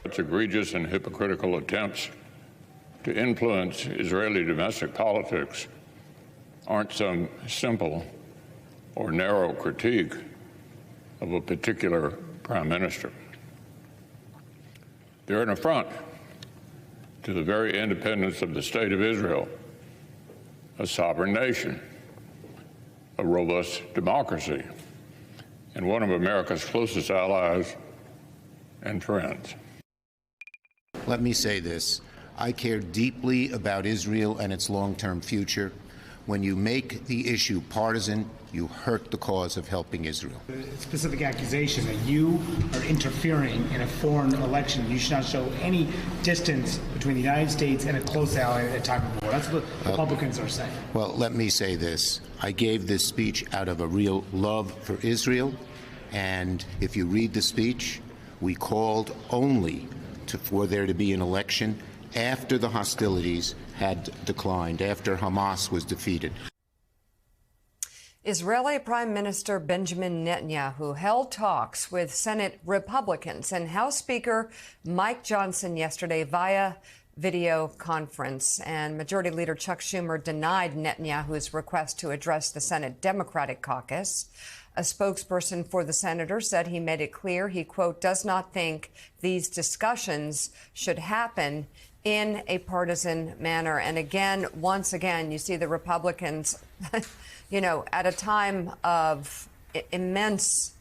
Such egregious and hypocritical attempts to influence Israeli domestic politics aren't some simple or narrow critique of a particular prime minister. They're an affront to the very independence of the State of Israel, a sovereign nation, a robust democracy, and one of America's closest allies and friends. Let me say this. I care deeply about Israel and its long-term future. When you make the issue partisan, you hurt the cause of helping Israel. A specific accusation that you are interfering in a foreign election. You should not show any distance between the United States and a close ally at a time of war. That's what Republicans are saying. Well, let me say this. I gave this speech out of a real love for Israel. And if you read the speech, we called only for there to be an election after the hostilities had declined, after Hamas was defeated. Israeli Prime Minister Benjamin Netanyahu held talks with Senate Republicans and House Speaker Mike Johnson yesterday via video conference. And Majority Leader Chuck Schumer denied Netanyahu's request to address the Senate Democratic caucus. A spokesperson for the senator said he made it clear he, quote, does not think these discussions should happen in a partisan manner. And again, once again, you see the Republicans, you know, at a time of immense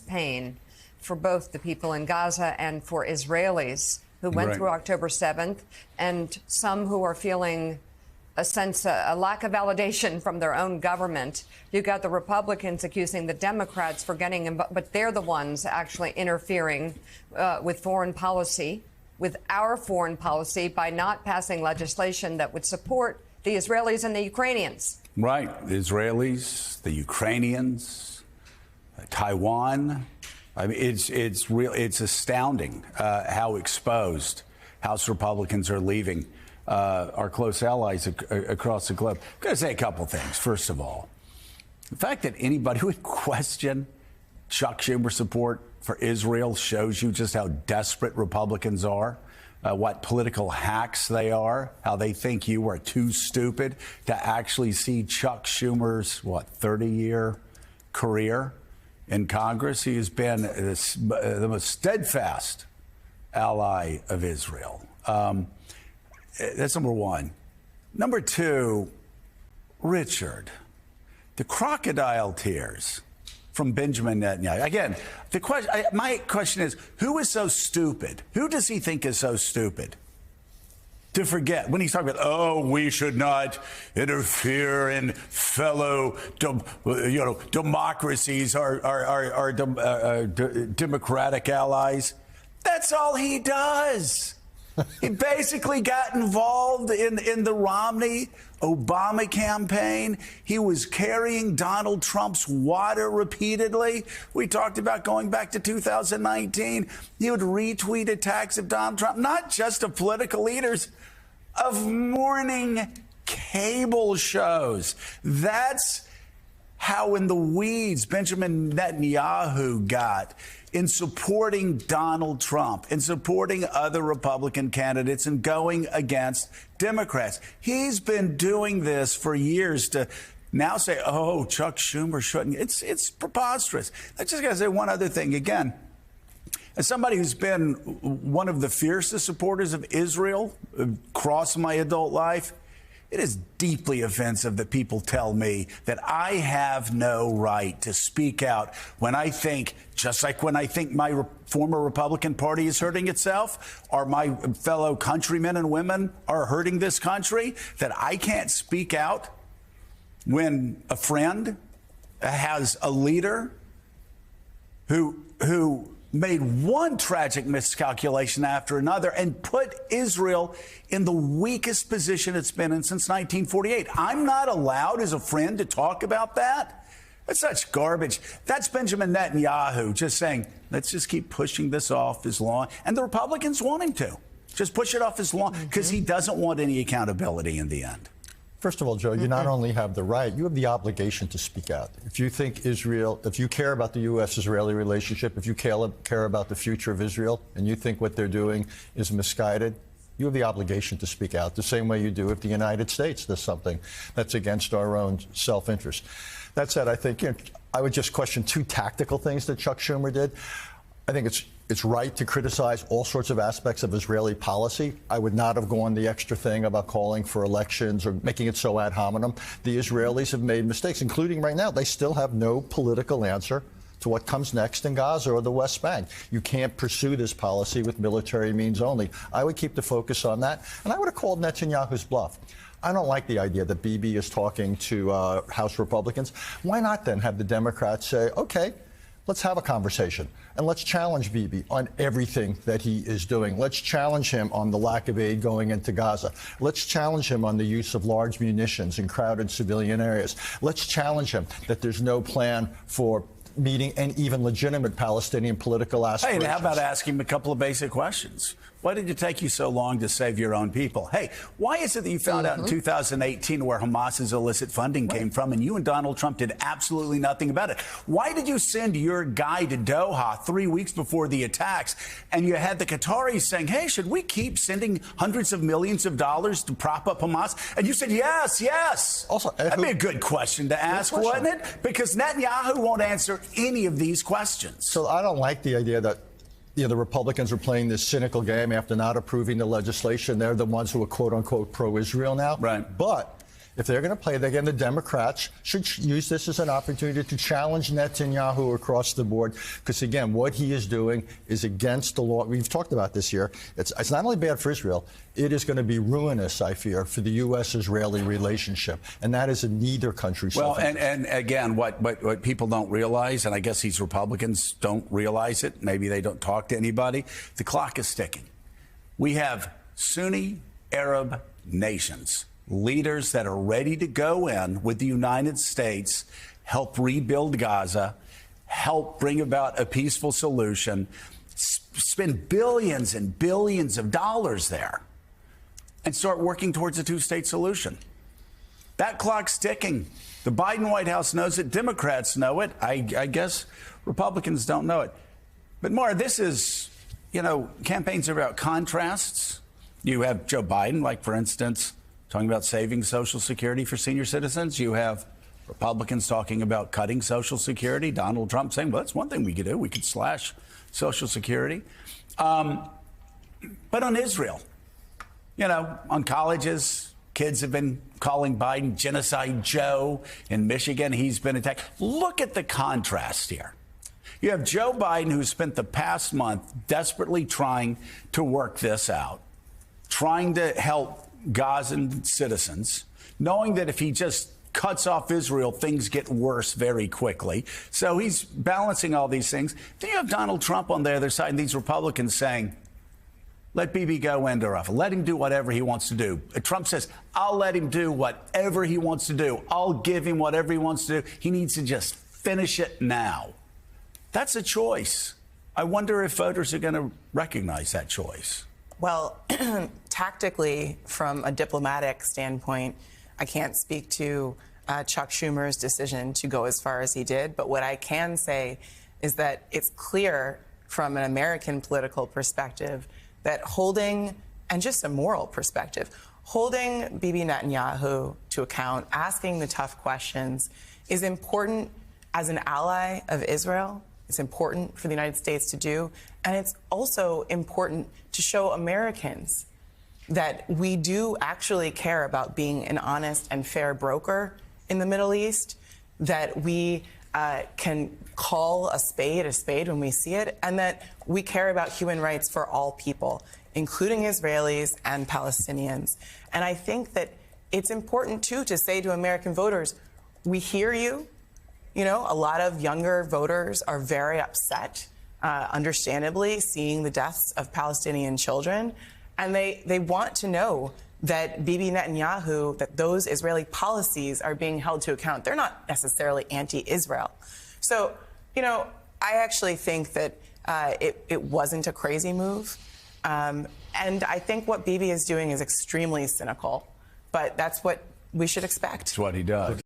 pain for both the people in Gaza and for Israelis who went through October 7th, and some who are feeling a sense, a lack of validation from their own government. You got the Republicans accusing the Democrats for getting involved, but they're the ones actually interfering with foreign policy, with our foreign policy, by not passing legislation that would support the Israelis and the Ukrainians. Right. The Israelis, the Ukrainians, Taiwan. I mean, it's real. It's astounding how exposed House Republicans are leaving our close allies across the globe. I'm going to say a couple things. First of all, the fact that anybody would question Chuck Schumer's support for Israel shows you just how desperate Republicans are, what political hacks they are, how they think you are too stupid to actually see Chuck Schumer's, 30-year career in Congress. He has been the most steadfast ally of Israel. That's number one. Number two, Richard, the crocodile tears from Benjamin Netanyahu. Again, my question is, who is so stupid? Who does he think is so stupid to forget when he's talking about, we should not interfere in fellow, democracies, our democratic allies? That's all he does. He basically got involved in the Romney-Obama campaign. He was carrying Donald Trump's water repeatedly. We talked about going back to 2019. He would retweet attacks of Donald Trump, not just of political leaders, of morning cable shows. That's how in the weeds Benjamin Netanyahu got in supporting Donald Trump, in supporting other Republican candidates, and going against Democrats. He's been doing this for years to now say, Chuck Schumer shouldn't. It's preposterous. I just got to say one other thing. Again, as somebody who's been one of the fiercest supporters of Israel across my adult life, it is deeply offensive that people tell me that I have no right to speak out when I think, just like when I think my former Republican Party is hurting itself, or my fellow countrymen and women are hurting this country, that I can't speak out when a friend has a leader who made one tragic miscalculation after another and put Israel in the weakest position it's been in since 1948. I'm not allowed as a friend to talk about that? That's such garbage. That's Benjamin Netanyahu just saying, let's just keep pushing this off as long. And the Republicans want him to. Just push it off as long because he doesn't want any accountability in the end. First of all, Joe, you not only have the right, you have the obligation to speak out. If you think Israel, if you care about the U.S.-Israeli relationship, if you care about the future of Israel, and you think what they're doing is misguided, you have the obligation to speak out the same way you do if the United States does something that's against our own self-interest. That said, I think I would just question two tactical things that Chuck Schumer did. I think it's right to criticize all sorts of aspects of Israeli policy. I would not have gone the extra thing about calling for elections or making it so ad hominem. The Israelis have made mistakes, including right now. They still have no political answer to what comes next in Gaza or the West Bank. You can't pursue this policy with military means only. I would keep the focus on that. And I would have called Netanyahu's bluff. I don't like the idea that Bibi is talking to House Republicans. Why not then have the Democrats say, okay, let's have a conversation and let's challenge Bibi on everything that he is doing. Let's challenge him on the lack of aid going into Gaza. Let's challenge him on the use of large munitions in crowded civilian areas. Let's challenge him that there's no plan for meeting and even legitimate Palestinian political aspirations. Hey, how about asking him a couple of basic questions? Why did it take you so long to save your own people? Hey, why is it that you found out in 2018 where Hamas's illicit funding came from and you and Donald Trump did absolutely nothing about it? Why did you send your guy to Doha 3 weeks before the attacks and you had the Qataris saying, hey, should we keep sending hundreds of millions of dollars to prop up Hamas? And you said, yes, yes. Also, that'd be a good question to ask, wouldn't it? Because Netanyahu won't answer any of these questions. So I don't like the idea that the Republicans are playing this cynical game after not approving the legislation. They're the ones who are, quote unquote, pro-Israel now. Right. But if they're going to play that game, the Democrats should use this as an opportunity to challenge Netanyahu across the board. Because, again, what he is doing is against the law. We've talked about this here. It's not only bad for Israel, it is going to be ruinous, I fear, for the U.S.-Israeli relationship. And that is in neither country's self-interest. And again, what people don't realize, and I guess these Republicans don't realize it, maybe they don't talk to anybody, the clock is ticking. We have Sunni Arab nations, leaders that are ready to go in with the United States, help rebuild Gaza, help bring about a peaceful solution, spend billions and billions of dollars there, and start working towards a two-state solution. That clock's ticking. The Biden White House knows it. Democrats know it. I guess Republicans don't know it. But Maura, this is, campaigns are about contrasts. You have Joe Biden, like, for instance, talking about saving Social Security for senior citizens. You have Republicans talking about cutting Social Security. Donald Trump saying, well, that's one thing we could do. We could slash Social Security. But on Israel, on colleges, kids have been calling Biden Genocide Joe. In Michigan, he's been attacked. Look at the contrast here. You have Joe Biden, who spent the past month desperately trying to work this out, trying to help Gazan citizens, knowing that if he just cuts off Israel, things get worse very quickly. So he's balancing all these things. Then you have Donald Trump on the other side and these Republicans saying, let Bibi go into Rafah. Let him do whatever he wants to do. Trump says, I'll let him do whatever he wants to do. I'll give him whatever he wants to do. He needs to just finish it now. That's a choice. I wonder if voters are going to recognize that choice. Well, tactically, from a diplomatic standpoint, I can't speak to Chuck Schumer's decision to go as far as he did. But what I can say is that it's clear from an American political perspective that holding, and just a moral perspective, holding Bibi Netanyahu to account, asking the tough questions, is important as an ally of Israel. It's important for the United States to do. And it's also important to show Americans that we do actually care about being an honest and fair broker in the Middle East, that we can call a spade when we see it, and that we care about human rights for all people, including Israelis and Palestinians. And I think that it's important, too, to say to American voters, we hear you. A lot of younger voters are very upset, understandably, seeing the deaths of Palestinian children. And they want to know that Bibi Netanyahu, that those Israeli policies are being held to account. They're not necessarily anti-Israel. So, I actually think that it wasn't a crazy move. And I think what Bibi is doing is extremely cynical. But that's what we should expect. That's what he does.